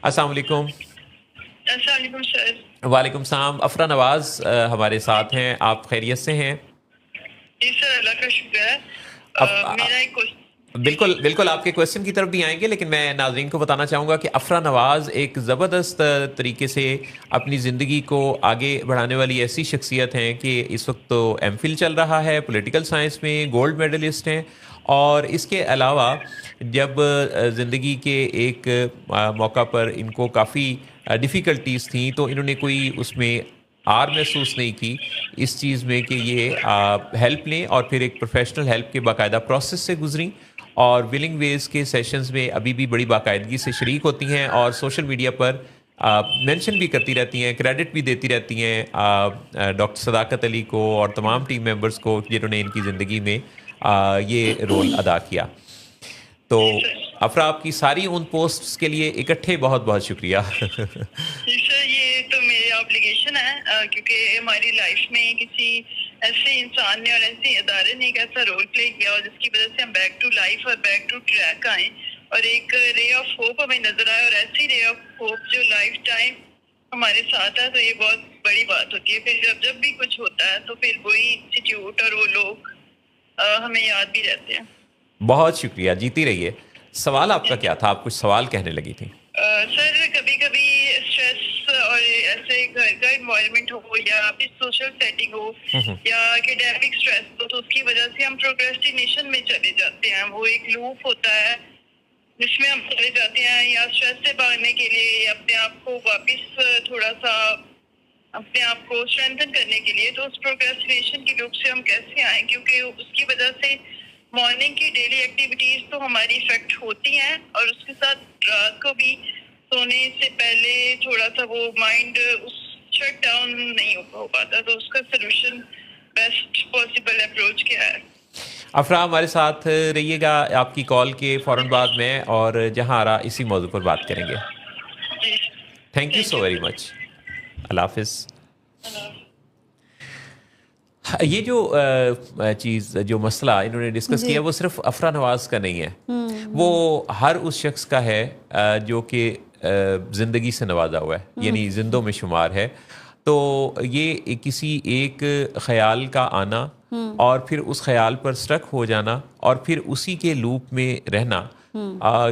अस्सलाम वालेकुम। अस्सलाम वालेकुम सर। वालेकुम सलाम। अफरा नवाज हमारे साथ हैं। आप खैरियत से हैं? जी सर, अल्लाह का शुक्र है। अफ, मेरा आ, एक क्वेश्चन। जी बिल्कुल जी। बिल्कुल आपके क्वेश्चन की तरफ भी आएंगे, लेकिन मैं नाज़रीन को बताना चाहूँगा कि अफरा नवाज एक ज़बरदस्त तरीके से अपनी ज़िंदगी को आगे बढ़ाने वाली ऐसी शख्सियत हैं कि इस वक्त तो एमफिल चल रहा है पॉलिटिकल साइंस में, गोल्ड मेडलिस्ट हैं। और इसके अलावा जब ज़िंदगी के एक मौका पर इनको काफ़ी डिफ़िकल्टीज़ थी, तो इन्होंने कोई उसमें आर महसूस नहीं की इस चीज़ में कि ये हेल्प लें, और फिर एक प्रोफेशनल हेल्प के बाकायदा प्रोसेस से गुजरी, और विलिंग वेज के सेशंस में अभी भी बड़ी बाकायदगी से शरीक होती हैं, और सोशल मीडिया पर मेंशन भी करती रहती हैं, क्रेडिट भी देती रहती हैं डॉक्टर सदाकत अली को और तमाम टीम मेंबर्स को जिन्होंने इनकी ज़िंदगी में ये रोल अदा किया। तो जी सर। अफरा, आपकी सारी उन पोस्ट्स के लिए इकट्ठे बहुत बहुत शुक्रिया। जी सर, ये तो मेरी ऑब्लिगेशन है, क्योंकि हमारी लाइफ में किसी ऐसे इंसान ने और ऐसे इदारे ने एक ऐसा रोल प्ले किया और जिसकी वजह से हम बैक टू लाइफ और बैक टू ट्रैक आए और एक रे ऑफ होप हमें नजर आए, और ऐसी रे ऑफ होप जो लाइफ टाइम हमारे साथ है, तो ये बहुत बड़ी बात होती है। फिर जब जब भी कुछ होता है तो फिर वही इंस्टीट्यूट और वो लोग हमें याद भी रहते हैं। बहुत शुक्रिया, जीती रहिए। सवाल आपका क्या था? आप कुछ सवाल कहने लगी थी। सर, कभी कभी स्ट्रेस और ऐसे घर का इन्वायरमेंट हो या फिर सोशल सेटिंग हो हम्म। या एकेडमिक स्ट्रेस हो, तो उसकी वजह से हम प्रोक्रेस्टिनेशन में चले जाते हैं। वो एक लूप होता है जिसमें हम चले जाते हैं, या स्ट्रेस से भागने के लिए अपने आप को वापस थोड़ा सा अपने आप को स्ट्रेंथन करने के लिए। तो उस प्रोक्रेस्टिनेशन की लूप से हम कैसे आए, क्योंकि उसकी वजह से मॉर्निंग की डेली एक्टिविटीज तो हमारी इफेक्ट होती हैं, और उसके साथ रात को भी सोने से पहले थोड़ा सा वो माइंड उस शट डाउन नहीं हो पाता। तो उसका सोल्यूशन बेस्ट पॉसिबल अप्रोच क्या है? अफरा, हमारे साथ रहिएगा। आपकी कॉल के फ़ौरन बाद में और जहां आ रहा इसी मौजू पर बात करेंगे। जी, thank you thank so you very sir. Much. अल्लाह हाफिज़। अल्लाह। ये जो चीज़, जो मसला इन्होंने डिस्कस जी। किया, वो सिर्फ अफरा नवाज का नहीं है, वो हम्म। हर उस शख्स का है जो कि ज़िंदगी से नवाजा हुआ है, यानी जिंदों में शुमार है। तो ये किसी एक ख्याल का आना और फिर उस ख्याल पर स्टक हो जाना और फिर उसी के लूप में रहना,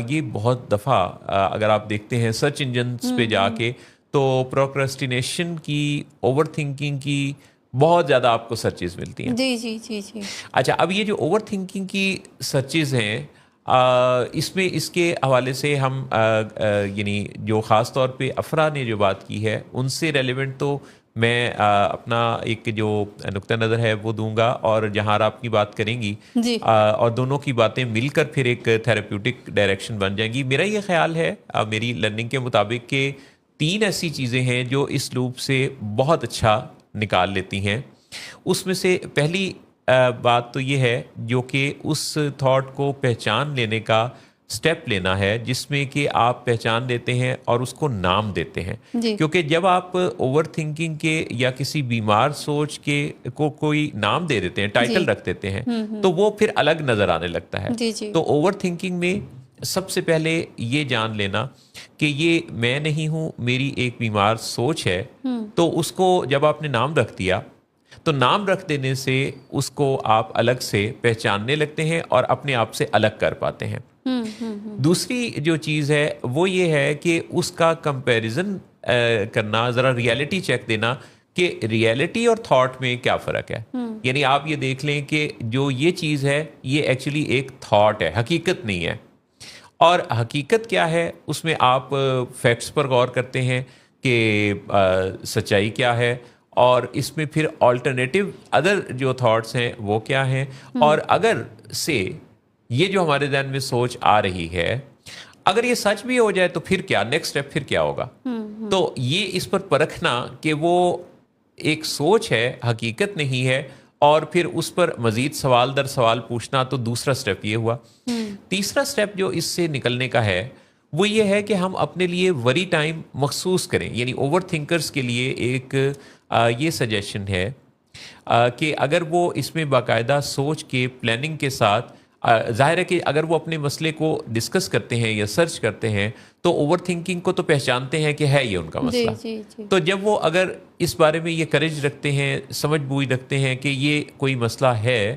ये बहुत दफ़ा अगर आप देखते हैं सर्च इंजन्स पे जाके, तो प्रोक्रेस्टिनेशन की, ओवर थिंकिंग की बहुत ज़्यादा आपको सर्चेज मिलती हैं। जी जी जी जी। अच्छा, अब ये जो ओवर थिंकिंग की सर्चेज हैं, इसमें इसके हवाले से हम यानी जो ख़ास तौर पे अफरा ने जो बात की है उनसे रेलिवेंट तो मैं अपना एक जो नुक्ता नज़र है वो दूंगा, और जहाँ आप अपनी बात करेंगी जी। और दोनों की बातें मिलकर फिर एक थेरेप्यूटिक डायरेक्शन बन जाएंगी। मेरा ये ख्याल है मेरी लर्निंग के मुताबिक कि 3 ऐसी चीज़ें हैं जो इस लूप से बहुत अच्छा निकाल लेती हैं। उसमें से पहली बात तो ये है जो कि उस थॉट को पहचान लेने का स्टेप लेना है, जिसमें कि आप पहचान लेते हैं और उसको नाम देते हैं। जी। क्योंकि जब आप ओवर थिंकिंग के या किसी बीमार सोच के को कोई नाम दे देते हैं, टाइटल जी। रख देते हैं, तो वो फिर अलग नज़र आने लगता है। जी जी। तो ओवर थिंकिंग में सबसे पहले ये जान लेना कि ये मैं नहीं हूँ, मेरी एक बीमार सोच है। तो उसको जब आपने नाम रख दिया, तो नाम रख देने से उसको आप अलग से पहचानने लगते हैं और अपने आप से अलग कर पाते हैं। दूसरी जो चीज़ है वो ये है कि उसका कंपैरिजन करना, ज़रा रियलिटी चेक देना कि रियलिटी और थॉट में क्या फ़र्क है। यानी आप ये देख लें कि जो ये चीज़ है ये एक्चुअली एक थॉट है, हकीकत नहीं है। और हकीकत क्या है, उसमें आप फैक्ट्स पर गौर करते हैं कि सच्चाई क्या है, और इसमें फिर ऑल्टरनेटिव अदर जो थॉट्स हैं वो क्या हैं, और अगर से ये जो हमारे ध्यान में सोच आ रही है, अगर ये सच भी हो जाए तो फिर क्या, नेक्स्ट स्टेप फिर क्या होगा। तो ये इस पर परखना कि वो एक सोच है, हकीकत नहीं है, और फिर उस पर मजीद सवाल दर सवाल पूछना, तो दूसरा स्टेप ये हुआ। तीसरा स्टेप जो इससे निकलने का है वो ये है कि हम अपने लिए वरी टाइम मखसूस करें। यानी ओवर थिंकर्स के लिए एक ये सजेशन है कि अगर वो इसमें बाकायदा सोच के प्लानिंग के साथ ظاہر ہے کہ اگر وہ اپنے مسئلے کو ڈسکس کرتے ہیں یا سرچ کرتے ہیں تو اوور تھنکنگ کو تو پہچانتے ہیں کہ ہے یہ ان کا مسئلہ. تو جب وہ اگر اس بارے میں یہ کریج رکھتے ہیں, سمجھ بوجھ رکھتے ہیں کہ یہ کوئی مسئلہ ہے,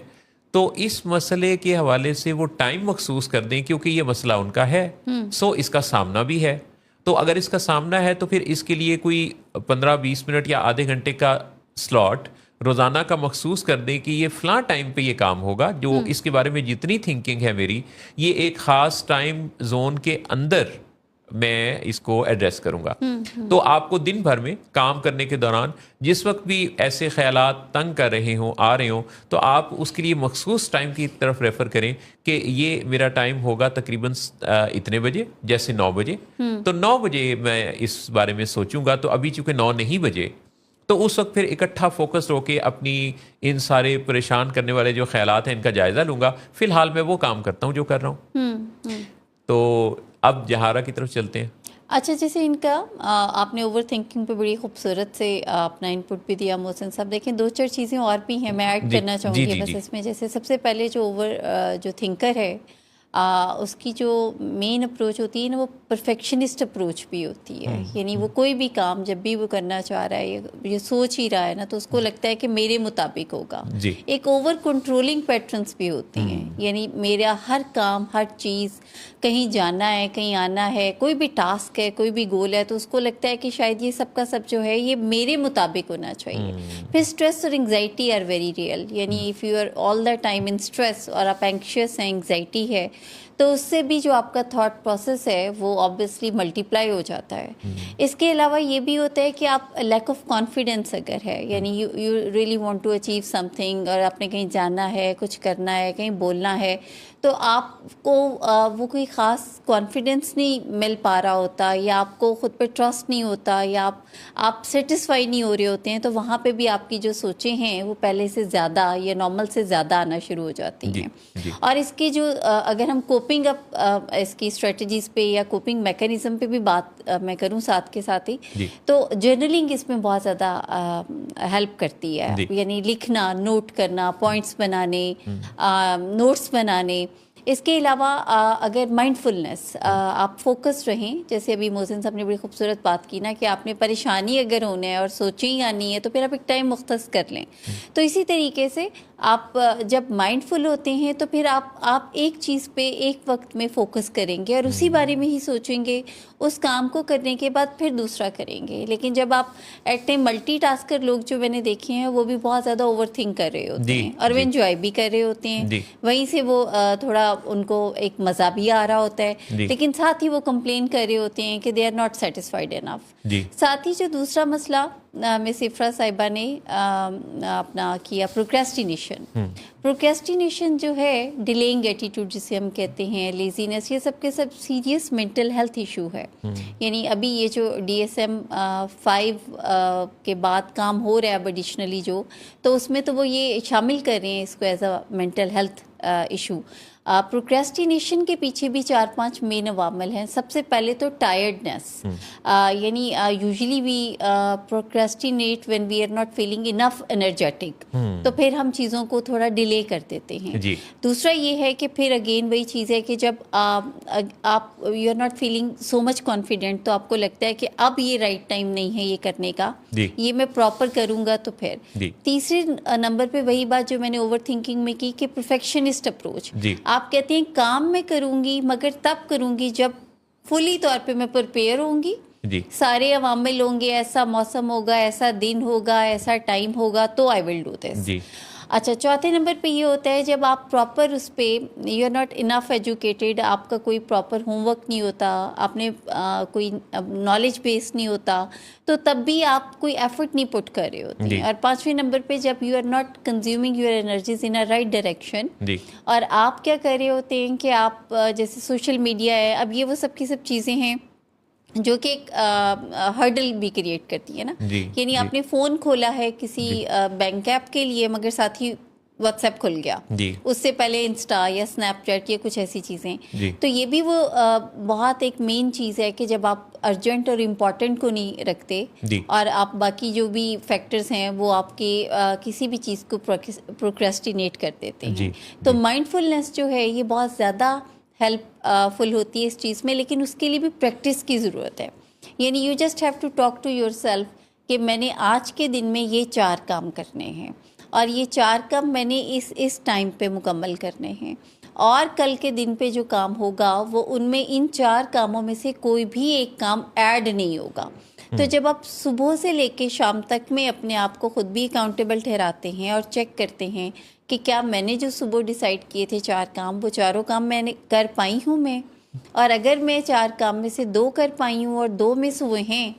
تو اس مسئلے کے حوالے سے وہ ٹائم مخصوص کر دیں کیونکہ یہ مسئلہ ان کا ہے, سو اس کا سامنا بھی ہے. تو اگر اس کا سامنا ہے تو پھر اس کے لیے کوئی 15-20 منٹ یا آدھے گھنٹے کا سلاٹ روزانہ کا مخصوص کر دیں کہ یہ فلاں ٹائم پہ یہ کام ہوگا, جو اس کے بارے میں جتنی تھنکنگ ہے میری, یہ ایک خاص ٹائم زون کے اندر میں اس کو ایڈریس کروں گا. تو آپ کو دن بھر میں کام کرنے کے دوران جس وقت بھی ایسے خیالات تنگ کر رہے ہوں, آ رہے ہوں, تو آپ اس کے لیے مخصوص ٹائم کی طرف ریفر کریں کہ یہ میرا ٹائم ہوگا تقریباً اتنے بجے, جیسے 9 بجے. تو 9 بجے میں اس بارے میں سوچوں گا. تو ابھی چونکہ 9 نہیں بجے, تو اس وقت پھر اکٹھا فوکس ہو کے اپنی ان سارے پریشان کرنے والے جو خیالات ہیں ان کا جائزہ لوں گا. فی الحال میں وہ کام کرتا ہوں جو کر رہا ہوں. تو اب جہارہ کی طرف چلتے ہیں. اچھا, جیسے ان کا آپ نے اوور تھنکنگ پہ بڑی خوبصورت سے اپنا ان پٹ بھی دیا محسن صاحب. دیکھیں 2-4 چیزیں اور بھی ہیں میں ایڈ کرنا چاہوں گی بس اس میں. جیسے سب سے پہلے جو جو تھنکر ہے اس کی جو مین اپروچ ہوتی ہے نا, وہ پرفیکشنسٹ اپروچ بھی ہوتی ہے. یعنی وہ کوئی بھی کام جب بھی وہ کرنا چاہ رہا ہے, یہ سوچ ہی رہا ہے نا, تو اس کو لگتا ہے کہ میرے مطابق ہوگا. ایک اوور کنٹرولنگ پیٹرنس بھی ہوتی ہیں. یعنی میرا ہر کام, ہر چیز, کہیں جانا ہے, کہیں آنا ہے, کوئی بھی ٹاسک ہے, کوئی بھی گول ہے, تو اس کو لگتا ہے کہ شاید یہ سب کا سب جو ہے یہ میرے مطابق ہونا چاہیے. پھر اسٹریس اور انگزائٹی آر ویری ریئل. یعنی if you are all the time in stress اور آپ اینکشیس ہیں, انگزائٹی ہے, تو اس سے بھی جو آپ کا تھاٹ پروسیس ہے وہ آبویسلی ملٹیپلائی ہو جاتا ہے. اس کے علاوہ یہ بھی ہوتا ہے کہ آپ لیک آف کانفیڈینس اگر ہے, یعنی you really want to achieve something, اور آپ نے کہیں جانا ہے, کچھ کرنا ہے, کہیں بولنا ہے, تو آپ کو وہ کوئی خاص کانفیڈینس نہیں مل پا رہا ہوتا, یا آپ کو خود پہ ٹرسٹ نہیں ہوتا, یا آپ سیٹسفائی نہیں ہو رہے ہوتے ہیں, تو وہاں پہ بھی آپ کی جو سوچیں ہیں وہ پہلے سے زیادہ یا نارمل سے زیادہ آنا شروع ہو جاتی ہیں. اور اس کی جو اگر ہم کوپنگ اپ اس کی اسٹریٹجیز پہ یا کوپنگ میکینزم پہ بھی بات میں کروں ساتھ کے ساتھ ہی, تو جرنلنگ اس میں بہت زیادہ ہیلپ کرتی ہے. یعنی لکھنا, نوٹ کرنا, پوائنٹس بنانے, نوٹس بنانے. اس کے علاوہ اگر مائنڈ فلنس, آپ فوکس رہیں, جیسے ابھی محسن صاحب نے بڑی خوبصورت بات کی نا کہ آپ نے پریشانی اگر ہونا ہے اور سوچیں ہی آنی ہے, تو پھر آپ ایک ٹائم مختص کر لیں. تو اسی طریقے سے آپ جب مائنڈ فل ہوتے ہیں تو پھر آپ ایک چیز پہ ایک وقت میں فوکس کریں گے اور اسی بارے میں ہی سوچیں گے. اس کام کو کرنے کے بعد پھر دوسرا کریں گے. لیکن جب آپ ایٹ اے ملٹی ٹاسکر لوگ جو میں نے دیکھے ہیں, وہ بھی بہت زیادہ اوور تھنک کر رہے ہوتے ہیں اور وہ انجوائے بھی کر رہے ہوتے ہیں. وہیں سے وہ تھوڑا ان کو ایک مزہ بھی آ رہا ہوتا ہے, لیکن ساتھ ہی وہ کمپلین کر رہے ہوتے ہیں کہ دے آر ناٹ سیٹسفائیڈ انف. ساتھ ہی جو دوسرا مسئلہ مس افرا صاحبہ نے اپنا کیا, پروکریسٹینیشن. پروکریسٹینیشن جو ہے, ڈیلینگ ایٹیٹیوڈ جسے ہم کہتے ہیں, لیزینس, یہ سب کے سب سیریس مینٹل ہیلتھ ایشو ہے. یعنی ابھی یہ جو DSM 5 کے بعد کام ہو رہا ہے اب ایڈیشنلی جو, تو اس میں تو وہ یہ شامل کر رہے ہیں اس کو as a mental health issue. Procrastination کے پیچھے بھی 4-5 مین عوامل ہیں. سب سے پہلے تو ٹائرڈنیس, یعنی usually we procrastinate when we are not feeling enough energetic, تو پھر ہم چیزوں کو تھوڑا ڈیلے کر دیتے ہیں. دوسرا یہ ہے کہ پھر اگین وہی چیز ہے کہ جب آپ you are not feeling so much confident, تو آپ کو لگتا ہے کہ اب یہ رائٹ ٹائم نہیں ہے یہ کرنے کا, یہ میں پراپر کروں گا تو پھر. تیسرے نمبر پہ وہی بات جو میں نے اوور تھنکنگ میں کی کہ پرفیکشنسٹ اپروچ. آپ کہتے ہیں کام میں کروں گی مگر تب کروں گی جب فلی طور پہ میں پریپیئر ہوں گی, سارے عوامل ہوں گے, ایسا موسم ہوگا, ایسا دن ہوگا, ایسا ٹائم ہوگا, تو آئی ول ڈو دس. اچھا, چوتھے نمبر پہ یہ ہوتا ہے جب آپ پراپر اس پہ you are not enough educated, آپ کا کوئی پراپر ہوم ورک نہیں ہوتا, آپ نے کوئی نالج بیس نہیں ہوتا, تو تب بھی آپ کوئی ایفرٹ نہیں پٹ کر رہے ہوتے ہیں. اور پانچویں نمبر پہ جب you are not consuming your energies in a right direction, اور آپ کیا کر رہے ہوتے ہیں کہ آپ جیسے سوشل میڈیا ہے, اب یہ وہ سب کی سب چیزیں ہیں جو کہ ایک ہرڈل بھی کریٹ کرتی ہے نا. یعنی آپ نے فون کھولا ہے کسی بینک ایپ کے لیے, مگر ساتھ ہی व्हाट्सएप खुल गया, जी उससे पहले इंस्टा या स्नैपचैट या कुछ ऐसी चीज़ें। जी तो ये भी वो बहुत एक मेन चीज़ है कि जब आप अर्जेंट और इम्पॉर्टेंट को नहीं रखते जी और आप बाकी जो भी फैक्टर्स हैं वो आपके किसी भी चीज़ को प्रोक्रेस्टिनेट कर देते जी हैं। तो जी माइंडफुलनेस जो है ये बहुत ज़्यादा हेल्पफुल होती है इस चीज़ में, लेकिन उसके लिए भी प्रैक्टिस की ज़रूरत है। यानी you just have to talk to yourself कि मैंने आज के दिन में ये 4 काम करने हैं और ये 4 काम मैंने इस टाइम पे मुकम्मल करने हैं, और कल के दिन पे जो काम होगा वो उनमें इन 4 कामों में से कोई भी एक काम ऐड नहीं होगा। तो जब आप सुबह से लेके शाम तक में अपने आप को खुद भी अकाउंटेबल ठहराते हैं और चेक करते हैं कि क्या मैंने जो सुबह डिसाइड किए थे 4 काम, वो चारों काम मैंने कर पाई हूँ मैं, और अगर मैं 4 काम में से 2 कर पाई हूँ और 2 मिस हुए हैं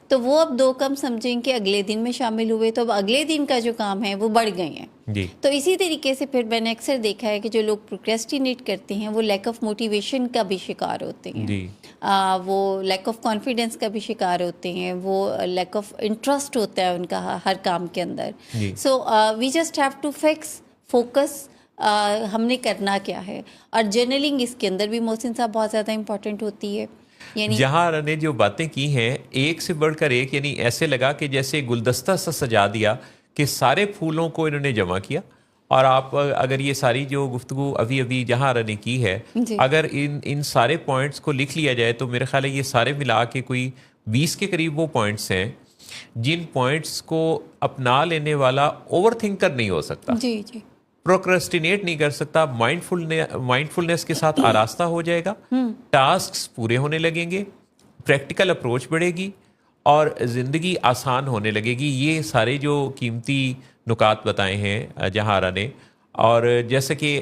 तो वो अब 2 कम समझें कि अगले दिन में शामिल हुए, तो अब अगले दिन का जो काम है वो बढ़ गए हैं। जी तो इसी तरीके से फिर मैंने अक्सर देखा है कि जो लोग प्रोक्रेस्टिनेट करते हैं वो लैक ऑफ मोटिवेशन का भी शिकार होते हैं, जी वो लैक ऑफ कॉन्फिडेंस का भी शिकार होते हैं, वो लैक ऑफ इंटरेस्ट होता है उनका हर काम के अंदर। जी so we just have to fix focus, हमने करना क्या है। और जर्नलिंग इसके अंदर भी मोहसिन साहब बहुत ज़्यादा इंपॉर्टेंट होती है। यानी जहाँ ने जो बातें की हैं एक से बढ़कर एक, यानी ऐसे लगा कि जैसे गुलदस्ता सा सजा दिया कि सारे फूलों को इन्होंने जमा किया। और आप अगर ये सारी जो गुफ्तगू अभी अभी जहाँ ने की है, जी अगर इन सारे पॉइंट्स को लिख लिया जाए तो मेरे ख्याल है ये सारे मिला के कोई 20 के करीब वो पॉइंट्स हैं जिन पॉइंट्स को अपना लेने वाला ओवर थिंकर नहीं हो सकता, जी जी प्रोक्रेस्टिनेट नहीं कर सकता, माइंडफुलनेस के साथ आरास्ता हो जाएगा, टास्क्स पूरे होने लगेंगे, प्रैक्टिकल अप्रोच बढ़ेगी और ज़िंदगी आसान होने लगेगी। ये सारे जो कीमती नुकात बताए हैं जहारा ने, और जैसे कि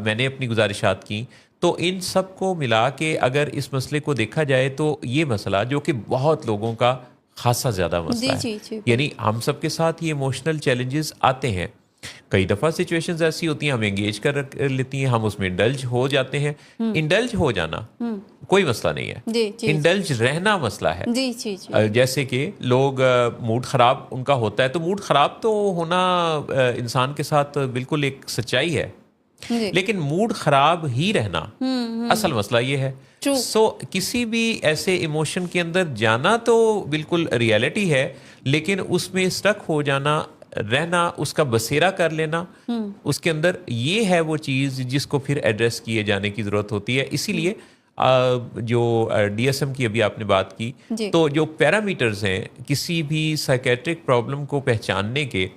मैंने अपनी गुजारिशात की, तो इन सब को मिला के अगर इस मसले को देखा जाए तो ये मसला जो कि बहुत लोगों का खासा ज़्यादा मसला जी है, जी यानी हम सब के साथ ये इमोशनल चैलेंजेस आते हैं। कई दफ़ा सिचुएशंस ऐसी होती हैं हम एंगेज कर लेती हैं, हम उसमें इंडल्ज हो जाते हैं। इंडल्ज हो जाना कोई मसला नहीं है, जी जी इंडल्ज रहना मसला है। जी जी जी जैसे कि लोग मूड ख़राब उनका होता है, तो मूड ख़राब तो होना इंसान के साथ बिल्कुल एक सच्चाई है, जी लेकिन मूड ख़राब ही रहना असल मसला ये है। True. सो किसी भी ऐसे इमोशन के अंदर जाना तो बिल्कुल रियलिटी है, लेकिन उसमें स्टक हो जाना, रहना, उसका बसेरा कर लेना, उसके अंदर ये है वो चीज़ जिसको फिर एड्रेस किए जाने की ज़रूरत होती है। इसीलिए जो DSM की अभी आपने बात की, जी तो जो पैरामीटर्स हैं किसी भी साइकेट्रिक प्रॉब्लम को पहचानने के,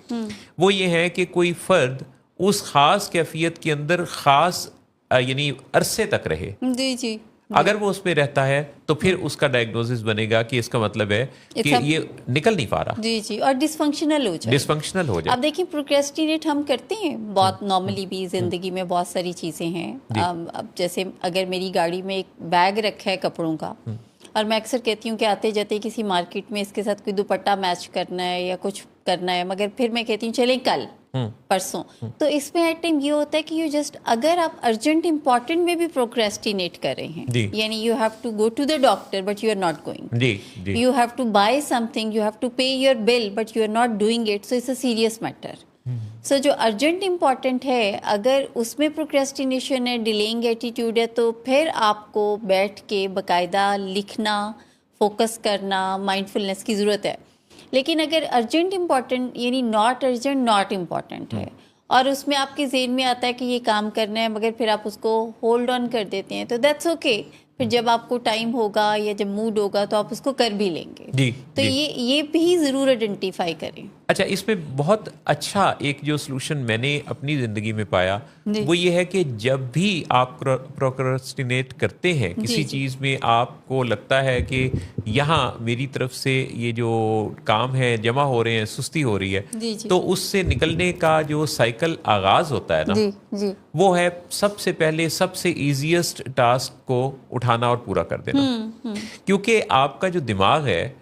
वो ये हैं कि कोई फ़र्द उस ख़ास कैफियत के अंदर ख़ास यानी अरसे तक रहे। जी जी अगर वो उसमें रहता है तो फिर उसका डायग्नोसिस बनेगा कि इसका मतलब है कि ये निकल नहीं पा रहा, जी जी और डिसफंक्शनल हो जाए, डिसफंक्शनल हो जाए। अब देखिए प्रोक्रेस्टिनेट हम करते हैं बहुत नॉर्मली भी, ज़िंदगी में बहुत सारी चीज़ें हैं। अब जैसे अगर मेरी गाड़ी में एक बैग रखा है कपड़ों का, और मैं अक्सर कहती हूँ कि आते जाते किसी मार्केट में इसके साथ कोई दुपट्टा मैच करना है या कुछ करना है, मगर फिर मैं कहती हूँ चलें कल परसों। तो इसमें एट टाइम ये होता है कि यू जस्ट, अगर आप अर्जेंट इंपॉर्टेंट में भी प्रोक्रेस्टिनेट कर रहे हैं, जी। यानी you have to go to the doctor but you are not going, जी जी you have to buy something, you have to pay your bill but you are not doing it, so it's a serious matter. So जो urgent important है, अगर उसमें procrastination है, delaying attitude है, तो फिर आपको बैठ के बाकायदा लिखना, फोकस करना, माइंडफुलनेस की ज़रूरत है। लेकिन अगर अर्जेंट इम्पॉर्टेंट यानी नॉट अर्जेंट नॉट इम्पॉर्टेंट है और उसमें आपके ज़हन में आता है कि ये काम करना है, मगर फिर आप उसको होल्ड ऑन कर देते हैं, तो दैट्स ओके। फिर जब आपको टाइम होगा या जब मूड होगा तो आप उसको कर भी लेंगे। जी तो जी। ये भी ज़रूर आइडेंटिफाई करें। अच्छा, इसमें बहुत अच्छा एक जो सलूशन मैंने अपनी ज़िंदगी में पाया जी। वो ये है कि जब भी आप प्रोक्रेस्टिनेट करते हैं किसी जी। चीज़ में, आपको लगता है कि यहाँ मेरी तरफ से ये जो काम है जमा हो रहे हैं, सुस्ती हो रही है, जी जी तो उससे निकलने का जो साइकिल आगाज़ होता है ना, जी जी वो है सबसे पहले सबसे ईजीएस्ट टास्क को उठाना और पूरा कर देना। क्योंकि आपका जो दिमाग है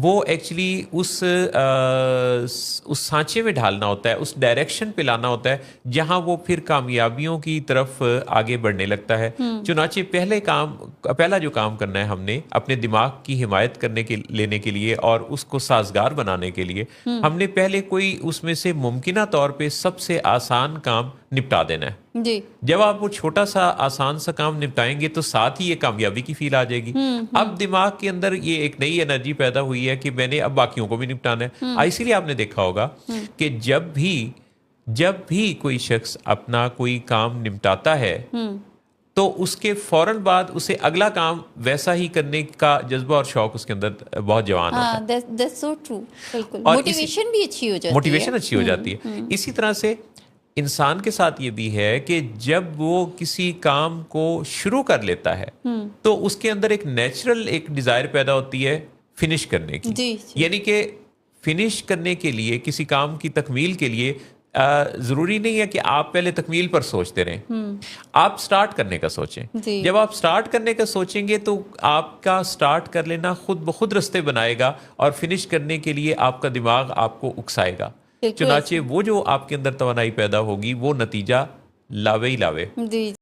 وہ ایکچولی اس سانچے میں ڈھالنا ہوتا ہے, اس ڈائریکشن پہ لانا ہوتا ہے جہاں وہ پھر کامیابیوں کی طرف آگے بڑھنے لگتا ہے. چنانچہ پہلا جو کام کرنا ہے ہم نے اپنے دماغ کی حمایت لینے کے لیے اور اس کو سازگار بنانے کے لیے, ہم نے پہلے کوئی اس میں سے ممکنہ طور پہ سب سے آسان کام نپٹا دینا ہے. جی جب آپ وہ چھوٹا سا آسان سا کام نپٹائیں گے تو ساتھ ہی یہ کامیابی کی فیل آ جائے گی. اب دماغ کے اندر یہ ایک نئی انرجی پیدا ہوئی ہے کہ میں نے اب باقیوں کو بھی نپٹانا ہے. اسی لیے آپ نے دیکھا ہوگا کہ جب بھی کوئی شخص اپنا کوئی کام نپٹاتا ہے تو اس کے فوراً بعد اسے اگلا کام ویسا ہی کرنے کا جذبہ اور شوق اس کے اندر بہت جوان ہوتا ہے. that's so true. بالکل اور موٹیویشن بھی اچھی ہو جاتی ہے. موٹیویشن اچھی ہو جاتی ہے. اسی طرح سے انسان کے ساتھ یہ بھی ہے کہ جب وہ کسی کام کو شروع کر لیتا ہے تو اس کے اندر ایک نیچرل ایک ڈیزائر پیدا ہوتی ہے فنش کرنے کی. جی یعنی کہ فنش کرنے کے لیے, کسی کام کی تکمیل کے لیے ضروری نہیں ہے کہ آپ پہلے تکمیل پر سوچتے رہیں, آپ سٹارٹ کرنے کا سوچیں. جب آپ سٹارٹ کرنے کا سوچیں گے تو آپ کا سٹارٹ کر لینا خود بخود رستے بنائے گا اور فنش کرنے کے لیے آپ کا دماغ آپ کو اکسائے گا. چنانچہ وہ جو آپ کے اندر توانائی پیدا ہوگی وہ نتیجہ لاوے ہی لاوے. جی